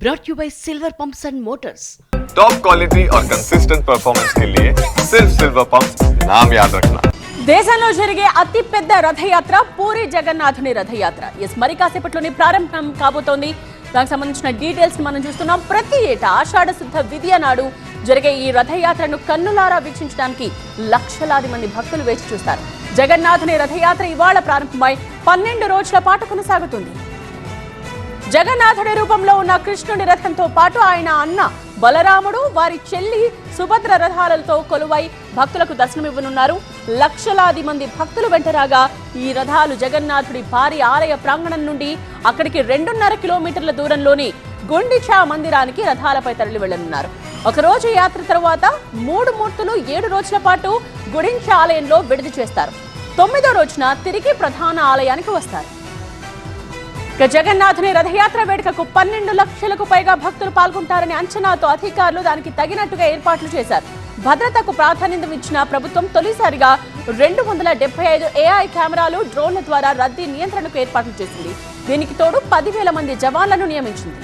brought you by Silver Pumps and Motors. Top quality और consistent performance के लिए सिर्फ सिल्वर पंप्स नाम याद रखना। దేశంలో జరిగే అతి పెద్ద రథయాత్ర పూరి జగన్నాథుని రథయాత్ర మరి కాసేపట్లోనే ప్రారంభం కాబోతోంది. దానికి సంబంధించిన డీటెయిల్స్ మనం చూస్తున్నాం. ప్రతి ఏటా ఆషాఢ శుద్ధ విదియ నాడు జరిగే ఈ రథయాత్రను కన్నులారా వీక్షించడానికి లక్షలాది మంది భక్తులు వేచి చూస్తారు. జగన్నాథుని రథయాత్ర ఇవాళ ప్రారంభమై 12 రోజుల పాటు కొనసాగుతుంది. జగన్నాథుడి రూపంలో ఉన్న కృష్ణుడి రథంతో పాటు ఆయన అన్న బలరాముడు, వారి చెల్లి సుభద్ర రథాలతో కొలువై భక్తులకు దర్శనమివ్వనున్నారు. లక్షలాది మంది భక్తులు వెంటరాగా ఈ రథాలు జగన్నాథుడి భారీ ఆలయ ప్రాంగణం నుండి అక్కడికి 2.5 కిలోమీటర్ల దూరంలోని గుండిచా మందిరానికి రథాలపై తరలి వెళ్లనున్నారు. ఒకరోజు యాత్ర తర్వాత 3 మూర్తులు 7 రోజుల పాటు గుడించా ఆలయంలో విడిది చేస్తారు. 9వ రోజున తిరిగి ప్రధాన ఆలయానికి వస్తారు. జగన్నాథుని రథయాత్ర వేడుకకు 12 లక్షలకు పైగా భక్తులు పాల్గొంటారని అంచనాతో అధికారులు దానికి తగినట్టుగా ఏర్పాట్లు చేశారు. భద్రతకు ప్రాధాన్యత ఇచ్చిన ప్రభుత్వం తొలిసారిగా 275 AI కెమెరాలు, డ్రోన్ల ద్వారా రద్దీ నియంత్రణకు ఏర్పాట్లు చేసింది. దీనికి తోడు 10,000 మంది జవాన్లను నియమించింది.